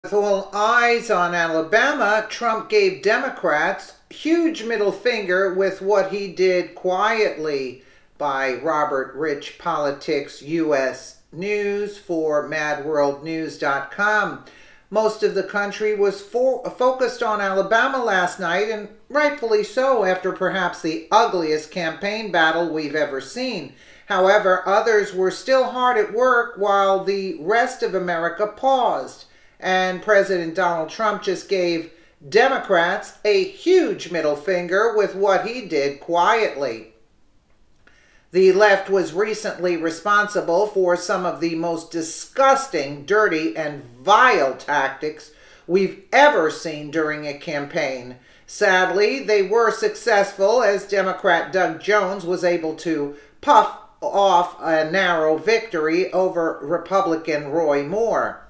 With all eyes on Alabama, Trump gave Democrats huge middle finger with what he did quietly, by Robert Rich Politics US News for MadWorldNews.com. Most of the country was focused on Alabama last night, and rightfully so, after perhaps the ugliest campaign battle we've ever seen. However, others were still hard at work while the rest of America paused. And President Donald Trump just gave Democrats a huge middle finger with what he did quietly. The left was recently responsible for some of the most disgusting, dirty, and vile tactics we've ever seen during a campaign. Sadly, they were successful, as Democrat Doug Jones was able to puff off a narrow victory over Republican Roy Moore.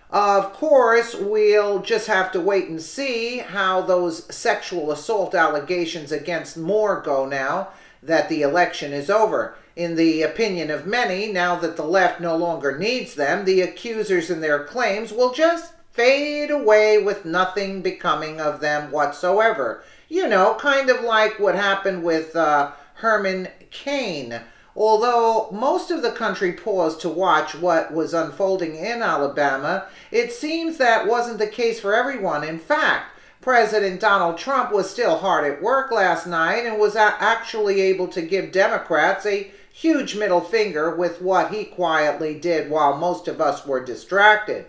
Of course, we'll just have to wait and see how those sexual assault allegations against Moore go now that the election is over. In the opinion of many, now that the left no longer needs them, the accusers and their claims will just fade away with nothing becoming of them whatsoever. You know, kind of like what happened with Herman Cain. Although most of the country paused to watch what was unfolding in Alabama, it seems that wasn't the case for everyone. In fact, President Donald Trump was still hard at work last night and was actually able to give Democrats a huge middle finger with what he quietly did while most of us were distracted.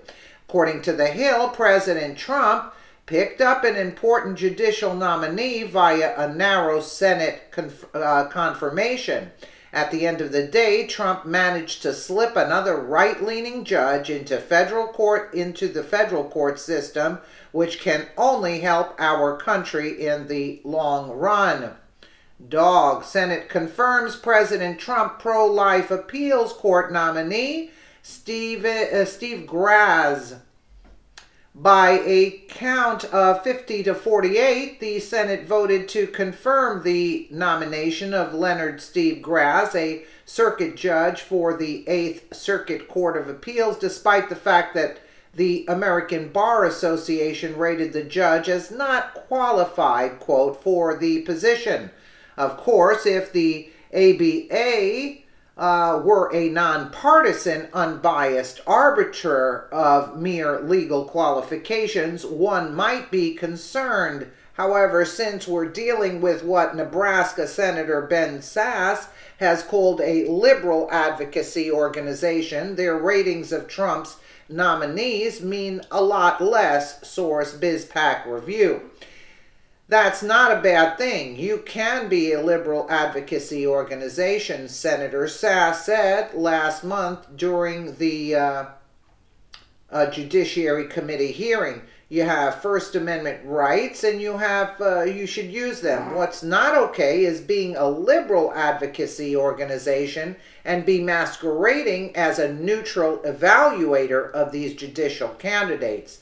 According to The Hill, President Trump picked up an important judicial nominee via a narrow Senate confirmation. At the end of the day, Trump managed to slip another right-leaning judge into the federal court system, which can only help our country in the long run. Senate confirms President Trump pro-life appeals court nominee Steve Graz. By a count of 50 to 48, the Senate voted to confirm the nomination of Leonard Steve Graz, a circuit judge for the 8th Circuit Court of Appeals, despite the fact that the American Bar Association rated the judge as not qualified, quote, for the position. Of course, if the ABA were a nonpartisan, unbiased arbiter of mere legal qualifications, one might be concerned. However, since we're dealing with what Nebraska Senator Ben Sasse has called a liberal advocacy organization, their ratings of Trump's nominees mean a lot less, source BizPac Review. That's not a bad thing. You can be a liberal advocacy organization, Senator Sasse said last month during the Judiciary Committee hearing. You have First Amendment rights, and you should use them. What's not okay is being a liberal advocacy organization and be masquerading as a neutral evaluator of these judicial candidates.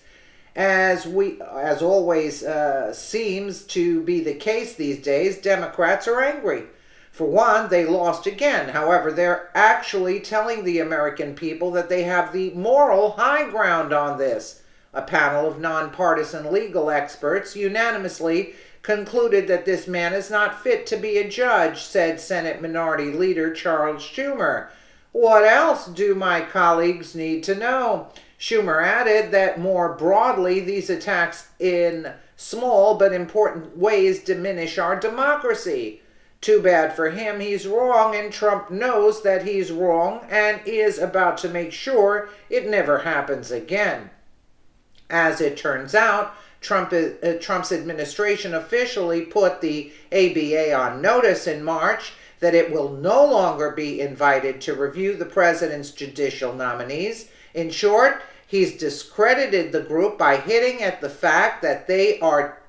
As always seems to be the case these days, Democrats are angry. For one, they lost again. However, they're actually telling the American people that they have the moral high ground on this. A panel of nonpartisan legal experts unanimously concluded that this man is not fit to be a judge, said Senate Minority Leader Charles Schumer. What else do my colleagues need to know? Schumer added that more broadly, these attacks in small but important ways diminish our democracy. Too bad for him, he's wrong, and Trump knows that he's wrong and is about to make sure it never happens again. As it turns out, Trump's administration officially put the ABA on notice in March that it will no longer be invited to review the president's judicial nominees. In short, he's discredited the group by hitting at the fact that they are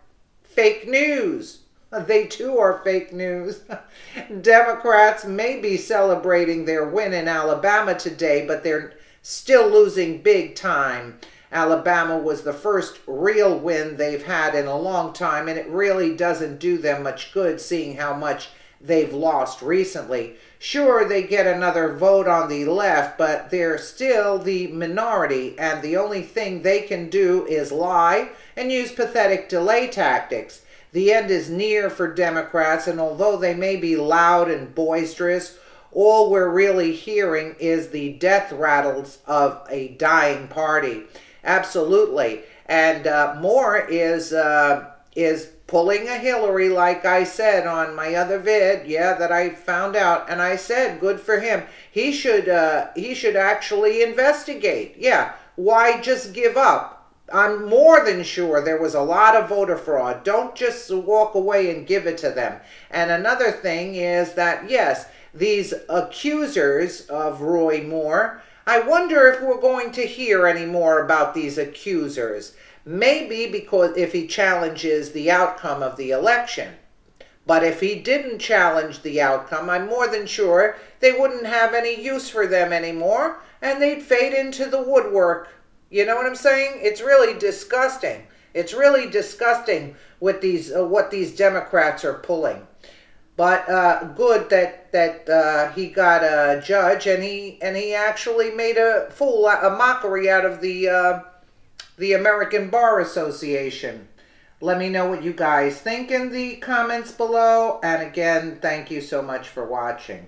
fake news. They too are fake news. Democrats may be celebrating their win in Alabama today, but they're still losing big time. Alabama was the first real win they've had in a long time, and it really doesn't do them much good seeing how much they've lost recently. Sure, they get another vote on the left, but they're still the minority, and the only thing they can do is lie and use pathetic delay tactics. The end is near for Democrats, and although they may be loud and boisterous, all we're really hearing is the death rattles of a dying party. Absolutely. And Moore is pulling a Hillary, like I said on my other vid, that I found out, and I said, good for him. He should actually investigate. Why just give up? I'm more than sure there was a lot of voter fraud. Don't just walk away and give it to them. And another thing is that, yes, these accusers of Roy Moore, I wonder if we're going to hear any more about these accusers. Maybe because if he challenges the outcome of the election. But if he didn't challenge the outcome, I'm more than sure they wouldn't have any use for them anymore, and they'd fade into the woodwork. You know what I'm saying? It's really disgusting. It's really disgusting with these what these Democrats are pulling. But good that he got a judge, and he actually made a mockery out of the American Bar Association. Let me know what you guys think in the comments below. And again, thank you so much for watching.